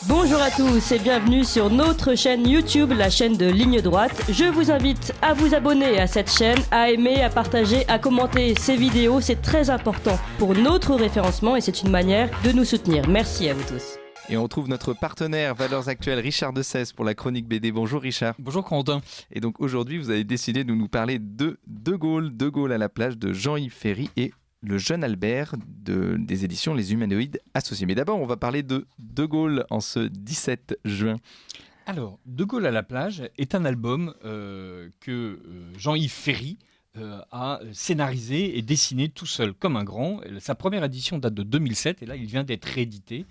Bonjour à tous et bienvenue sur notre chaîne YouTube, la chaîne de Ligne Droite. Je vous invite à vous abonner à cette chaîne, à aimer, à partager, à commenter ces vidéos. C'est très important pour notre référencement et c'est une manière de nous soutenir. Merci à vous tous. Et on retrouve notre partenaire Valeurs Actuelles, Richard Dessès, pour la chronique BD. Bonjour Richard. Bonjour Corentin. Et donc aujourd'hui, vous avez décidé de nous parler de De Gaulle à la plage de Jean-Yves Ferry et le jeune Albert des éditions Les Humanoïdes Associés. Mais d'abord, on va parler de Gaulle en ce 17 juin. Alors, De Gaulle à la plage est un album que Jean-Yves Ferry a scénarisé et dessiné tout seul, comme un grand. Sa première édition date de 2007 et là, il vient d'être réédité.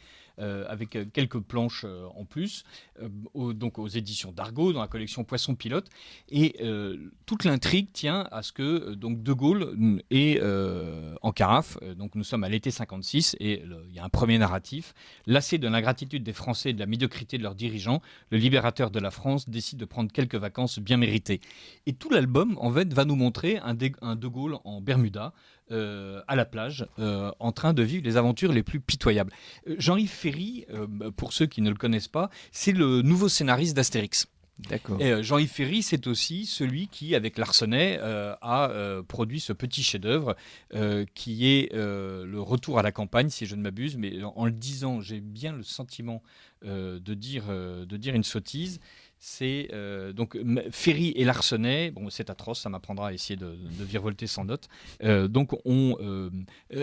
Avec quelques planches en plus, donc aux éditions d'Argo, dans la collection Poisson Pilote. Et toute l'intrigue tient à ce que donc De Gaulle est en carafe. Donc nous sommes à l'été 56 et il y a un premier narratif. Lassé de l'ingratitude des Français et de la médiocrité de leurs dirigeants, le libérateur de la France décide de prendre quelques vacances bien méritées. Et tout l'album, en fait, va nous montrer un De Gaulle en Bermuda, à la plage, en train de vivre les aventures les plus pitoyables. Jean-Yves Ferry, pour ceux qui ne le connaissent pas, c'est le nouveau scénariste d'Astérix. D'accord. Et Jean-Yves Ferry, c'est aussi celui qui, avec Larsenet, a produit ce petit chef-d'œuvre qui est le retour à la campagne, si je ne m'abuse. Mais en le disant, j'ai bien le sentiment de dire une sottise. C'est donc Ferry et Larsenet, bon c'est atroce, ça m'apprendra à essayer de virevolter sans note, donc ont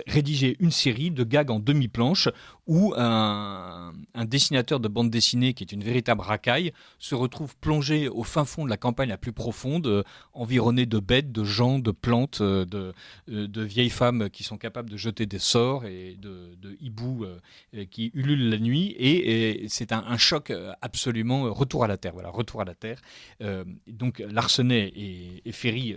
rédigé une série de gags en demi-planche où un dessinateur de bande dessinée qui est une véritable racaille se retrouve plongé au fin fond de la campagne la plus profonde, environné de bêtes, de gens, de plantes, de vieilles femmes qui sont capables de jeter des sorts et de hiboux qui ululent la nuit et c'est un choc absolument retour à la terre. Voilà. Retour à la Terre. Donc Larsenet et Ferry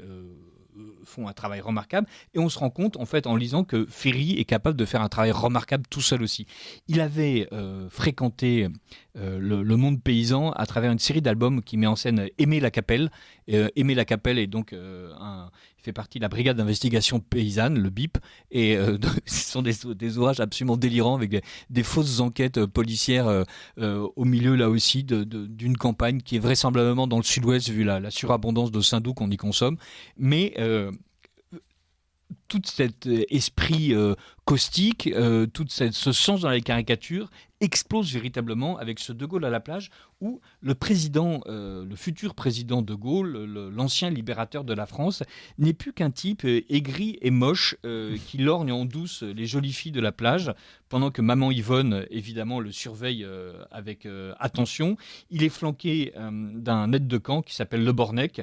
font un travail remarquable et on se rend compte en fait en lisant que Ferry est capable de faire un travail remarquable tout seul aussi. Il avait fréquenté le monde paysan à travers une série d'albums qui met en scène Aimé Lacapelle. Aimé Lacapelle est donc il fait partie de la brigade d'investigation paysanne, le BIP, et ce sont des ouvrages absolument délirants avec des fausses enquêtes policières au milieu là aussi d'une campagne qui est vraisemblablement dans le sud-ouest vu la surabondance de saindoux qu'on y consomme, mais tout cet esprit caustique, tout ce sens dans les caricatures explose véritablement avec ce De Gaulle à la plage où le président, le futur président De Gaulle, l'ancien libérateur de la France, n'est plus qu'un type aigri et moche qui lorgne en douce les jolies filles de la plage pendant que maman Yvonne, évidemment, le surveille avec attention. Il est flanqué d'un aide de camp qui s'appelle Le Bornec,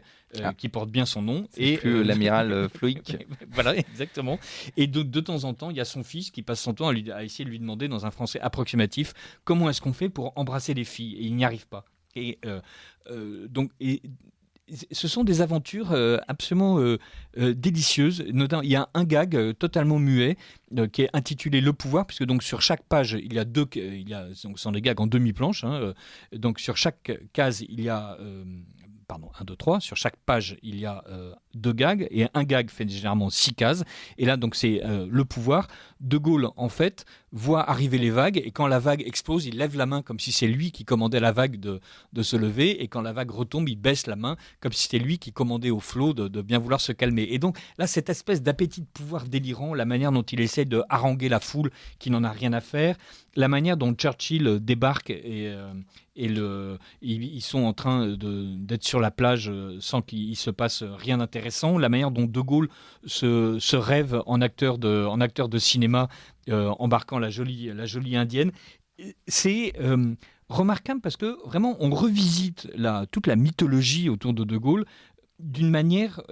qui porte bien son nom. C'est et plus l'amiral Floïc. Voilà, exactement. Et de temps en temps, il y a son fils qui passe son temps à essayer de lui demander dans un français approximatif comment est-ce qu'on fait pour embrasser les filles et il n'y arrive pas. Et ce sont des aventures absolument délicieuses. Notamment, il y a un gag totalement muet qui est intitulé Le Pouvoir, puisque donc sur chaque page il y a donc, ce sont des gags en demi-planche. Donc sur chaque case il y a 1, 2, 3. Sur chaque page, il y a 2 gags et un gag fait généralement 6 cases. Et là, donc, c'est le pouvoir. De Gaulle, en fait, voit arriver les vagues et quand la vague explose, il lève la main comme si c'est lui qui commandait la vague de se lever et quand la vague retombe, il baisse la main comme si c'était lui qui commandait au flot de bien vouloir se calmer. Et donc, là, cette espèce d'appétit de pouvoir délirant, la manière dont il essaie de haranguer la foule qui n'en a rien à faire, la manière dont Churchill débarque et ils sont en train d'être sur la plage sans qu'il se passe rien d'intéressant. La manière dont De Gaulle se rêve en acteur de cinéma, embarquant la jolie indienne. C'est remarquable parce que vraiment on revisite toute la mythologie autour de Gaulle d'une manière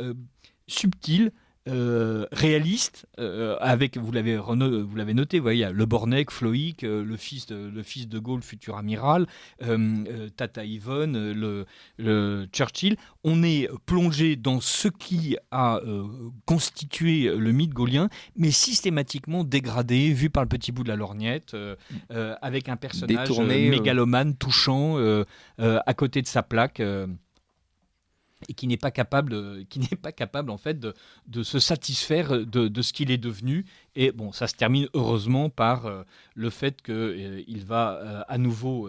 subtile, réaliste, avec, vous l'avez noté, vous voyez, il y a le Bornec, Floïc, le fils de Gaulle, futur amiral, Tata Yvonne, le Churchill. On est plongé dans ce qui a constitué le mythe gaulien, mais systématiquement dégradé, vu par le petit bout de la lorgnette, avec un personnage détourné, mégalomane, touchant, à côté de sa plaque. Et qui n'est pas capable en fait de se satisfaire de ce qu'il est devenu Et bon, ça se termine heureusement par le fait qu'il va à nouveau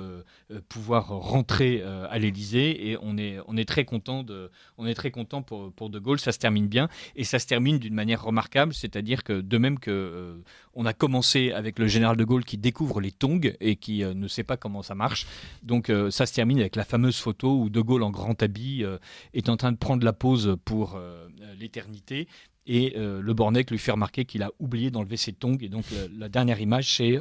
pouvoir rentrer à l'Élysée, et on est très content pour De Gaulle. Ça se termine bien, et ça se termine d'une manière remarquable, c'est-à-dire que de même que on a commencé avec le général de Gaulle qui découvre les tongs et qui ne sait pas comment ça marche, donc ça se termine avec la fameuse photo où De Gaulle en grand habit est en train de prendre la pose pour l'éternité. Et le Bornec lui fait remarquer qu'il a oublié d'enlever ses tongs. Et donc la dernière image, c'est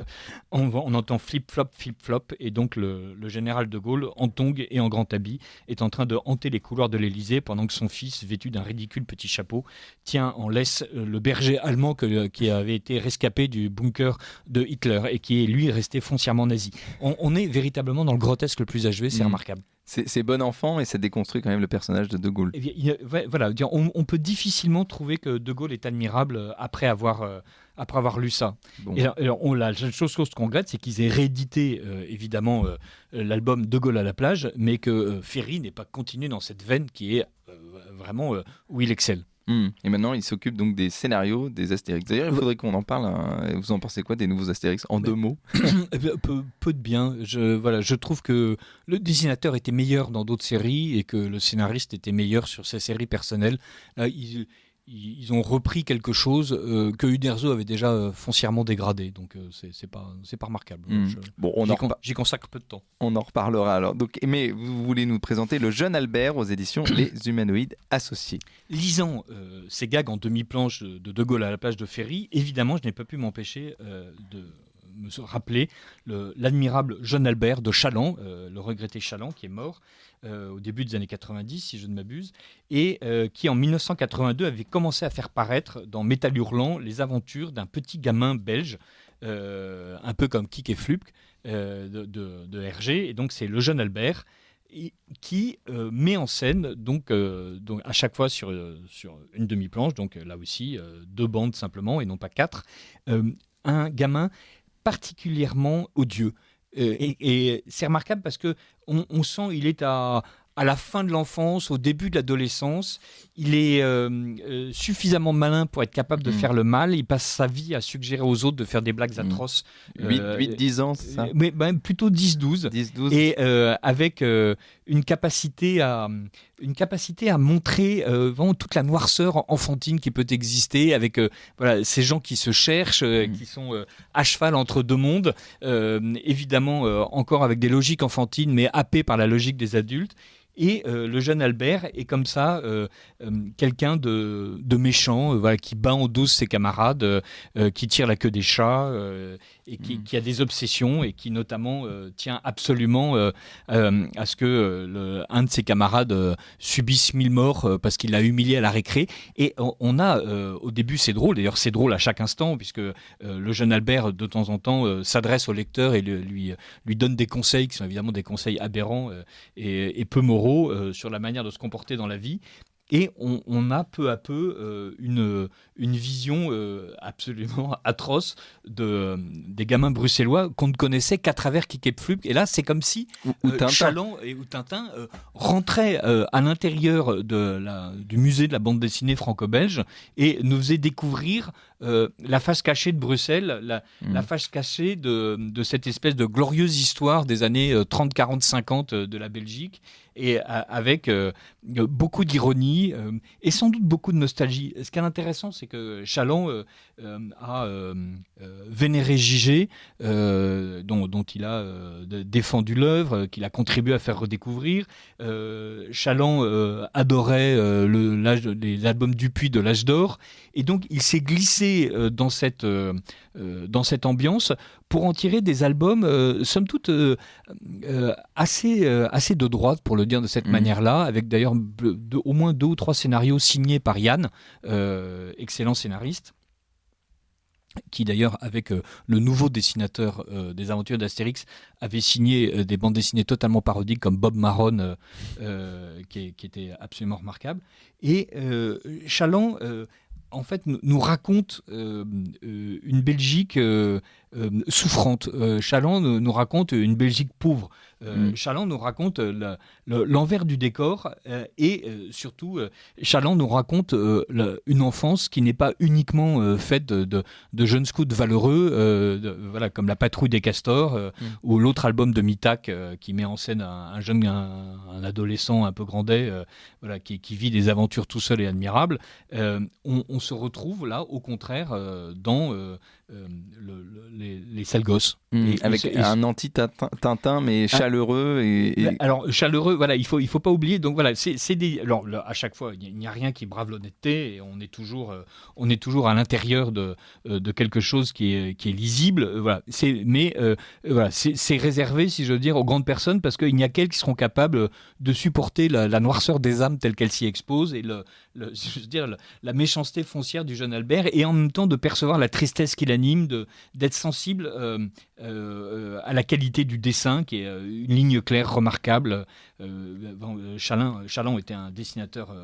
on entend flip-flop, flip-flop. Et donc le général de Gaulle, en tongs et en grand habit, est en train de hanter les couloirs de l'Élysée pendant que son fils, vêtu d'un ridicule petit chapeau, tient en laisse le berger allemand qui avait été rescapé du bunker de Hitler et qui est lui resté foncièrement nazi. On est véritablement dans le grotesque le plus achevé, c'est remarquable. C'est bon enfant, et ça déconstruit quand même le personnage de De Gaulle. Eh bien, voilà, on peut difficilement trouver que De Gaulle est admirable après avoir lu ça. Bon. Et alors, la seule chose qu'on regrette, c'est qu'ils aient réédité évidemment l'album De Gaulle à la plage, mais que Ferry n'ait pas continué dans cette veine qui est vraiment où il excelle. Et maintenant, il s'occupe donc des scénarios des Astérix. D'ailleurs, il faudrait qu'on en parle. Vous en pensez quoi des nouveaux Astérix en 2 mots? peu de bien. Je trouve que le dessinateur était meilleur dans d'autres séries et que le scénariste était meilleur sur ses séries personnelles. Là, ils ont repris quelque chose que Uderzo avait déjà foncièrement dégradé. Donc, c'est pas remarquable. J'y consacre peu de temps. On en reparlera alors. Donc, mais vous voulez nous présenter Le Jeune Albert aux éditions Les Humanoïdes Associés. Lisant ces gags en demi-planche de Gaulle à la plage de Ferry, évidemment, je n'ai pas pu m'empêcher de me rappeler l'admirable Jeune Albert de Chaland, le regretté Chaland, qui est mort au début des années 90, si je ne m'abuse, et qui en 1982 avait commencé à faire paraître dans Métal Hurlant les aventures d'un petit gamin belge, un peu comme Kik et Flupk de Hergé. Et donc c'est le Jeune Albert qui met en scène donc à chaque fois sur une demi-planche, donc là aussi 2 bandes simplement et non pas 4, un gamin particulièrement odieux. Et c'est remarquable parce que on sent il est à la fin de l'enfance, au début de l'adolescence. Il est suffisamment malin pour être capable de faire le mal. Il passe sa vie à suggérer aux autres de faire des blagues atroces. 8-10 ans, c'est ça? Mais plutôt 10-12. 10-12. Et avec une capacité à montrer vraiment toute la noirceur enfantine qui peut exister, avec ces gens qui se cherchent, qui sont à cheval entre 2 mondes, évidemment encore avec des logiques enfantines, mais happés par la logique des adultes. Et le Jeune Albert est comme ça quelqu'un de méchant, qui bat en douce ses camarades, qui tire la queue des chats, et qui a des obsessions, et qui notamment tient absolument à ce que un de ses camarades subisse 1000 morts parce qu'il l'a humilié à la récré. Et on a, au début c'est drôle, d'ailleurs c'est drôle à chaque instant, puisque le Jeune Albert de temps en temps s'adresse au lecteur et lui donne des conseils qui sont évidemment des conseils aberrants et peu moraux sur la manière de se comporter dans la vie. Et on a peu à peu une vision absolument atroce des gamins bruxellois qu'on ne connaissait qu'à travers Kik et Flupk. Et là, c'est comme si Chaland ou Tintin rentraient à l'intérieur du musée de la bande dessinée franco-belge et nous faisaient découvrir la face cachée de Bruxelles, la face cachée de cette espèce de glorieuse histoire des années 30, 40, 50 de la Belgique, et avec beaucoup d'ironie et sans doute beaucoup de nostalgie. Ce qui est intéressant, c'est que Chaland a vénéré Gigé, dont il a défendu l'œuvre, qu'il a contribué à faire redécouvrir. Chaland adorait les albums Dupuis de l'âge d'or, et donc il s'est glissé dans cette ambiance pour en tirer des albums somme toute assez de droite, pour le dire de cette manière-là, avec d'ailleurs au moins 2 ou 3 scénarios signés par Yann, excellent scénariste, qui d'ailleurs, avec le nouveau dessinateur des aventures d'Astérix, avait signé des bandes dessinées totalement parodiques comme Bob Marron, qui était absolument remarquable. Et Chaland en fait, nous raconte une Belgique souffrante. Chaland nous raconte une Belgique pauvre, Chaland nous raconte l'envers du décor et surtout, Chaland nous raconte une enfance qui n'est pas uniquement faite de jeunes scouts valeureux, voilà, comme La Patrouille des Castors ou l'autre album de Mitac qui met en scène un adolescent un peu grandet voilà, qui vit des aventures tout seul et admirable. On se retrouve là, au contraire, dans les sales gosses. Avec un anti-Tintin, mais chaleureux. Alors, chaleureux, voilà, il faut pas oublier. Donc voilà, alors, à chaque fois, il n'y a rien qui brave l'honnêteté et on est toujours à l'intérieur de quelque chose qui est lisible. Voilà. Voilà, c'est réservé, si je veux dire, aux grandes personnes parce qu'il n'y a qu'elles qui seront capables de supporter la noirceur des âmes telle qu'elle s'y expose et je veux dire, la méchanceté foncière du jeune Albert et en même temps de percevoir la tristesse qui l'anime, d'être sensible à la qualité du dessin qui est une ligne claire remarquable. Chaland était un dessinateur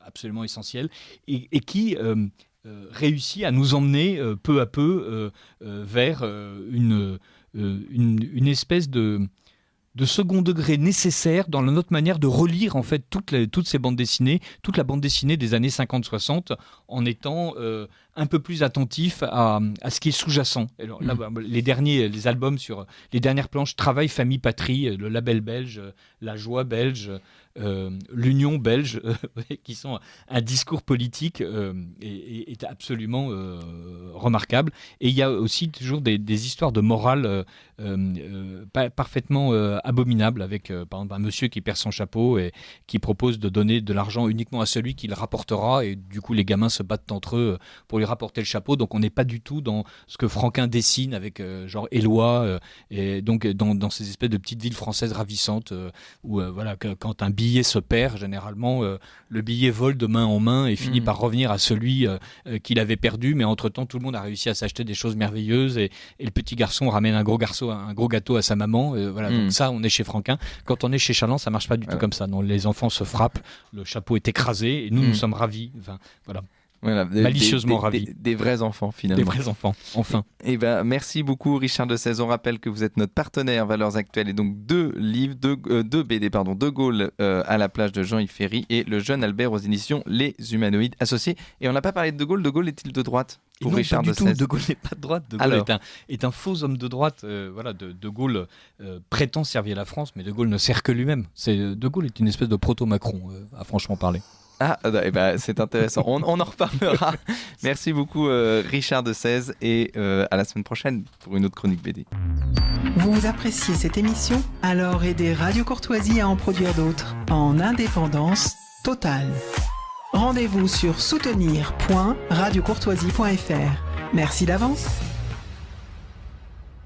absolument essentiel et qui réussit à nous emmener peu à peu vers une espèce de second degré nécessaire dans notre manière de relire en fait toutes ces bandes dessinées, toute la bande dessinée des années 50-60 en étant un peu plus attentif à ce qui est sous-jacent. Alors, là, les albums sur les dernières planches, Travail, Famille, Patrie, le label belge, La Joie belge, l'Union belge, qui sont un discours politique est absolument remarquable. Et il y a aussi toujours des histoires de morale parfaitement abominables avec par exemple un monsieur qui perd son chapeau et qui propose de donner de l'argent uniquement à celui qui le rapportera et du coup les gamins se battent entre eux pour lui rapporter le chapeau. Donc on n'est pas du tout dans ce que Franquin dessine avec genre Éloi et donc dans ces espèces de petites villes françaises ravissantes où voilà, quand un billet se perd, généralement le billet vole de main en main et finit par revenir à celui qu'il avait perdu, mais entre-temps tout le monde a réussi à s'acheter des choses merveilleuses et le petit garçon ramène un gros gâteau à sa maman. Voilà, donc ça on est chez Franquin. Quand on est chez Chaland, ça marche pas du tout comme ça. Non, les enfants se frappent, le chapeau est écrasé et nous sommes ravis. Enfin, voilà. Voilà, malicieusement ravis. Des vrais enfants, finalement. Des vrais enfants, enfin. Et merci beaucoup, Richard de Sèze. On rappelle que vous êtes notre partenaire Valeurs Actuelles et donc 2 livres, 2 BD, De Gaulle à la plage de Jean-Yves Ferry et Le jeune Albert aux éditions Les Humanoïdes Associés. Et on n'a pas parlé de De Gaulle est-il de droite pour non, Richard pas du de tout. Sèze. De Gaulle n'est pas de droite. De Gaulle est un faux homme de droite. Voilà, de Gaulle prétend servir la France, mais De Gaulle ne sert que lui-même. De Gaulle est une espèce de proto-Macron, à franchement parler. Ah, c'est intéressant. On en reparlera. Merci beaucoup, Richard de Sèze, et à la semaine prochaine pour une autre chronique BD. Vous appréciez cette émission? Alors aidez Radio Courtoisie à en produire d'autres en indépendance totale. Rendez-vous sur soutenir.radiocourtoisie.fr. Merci d'avance.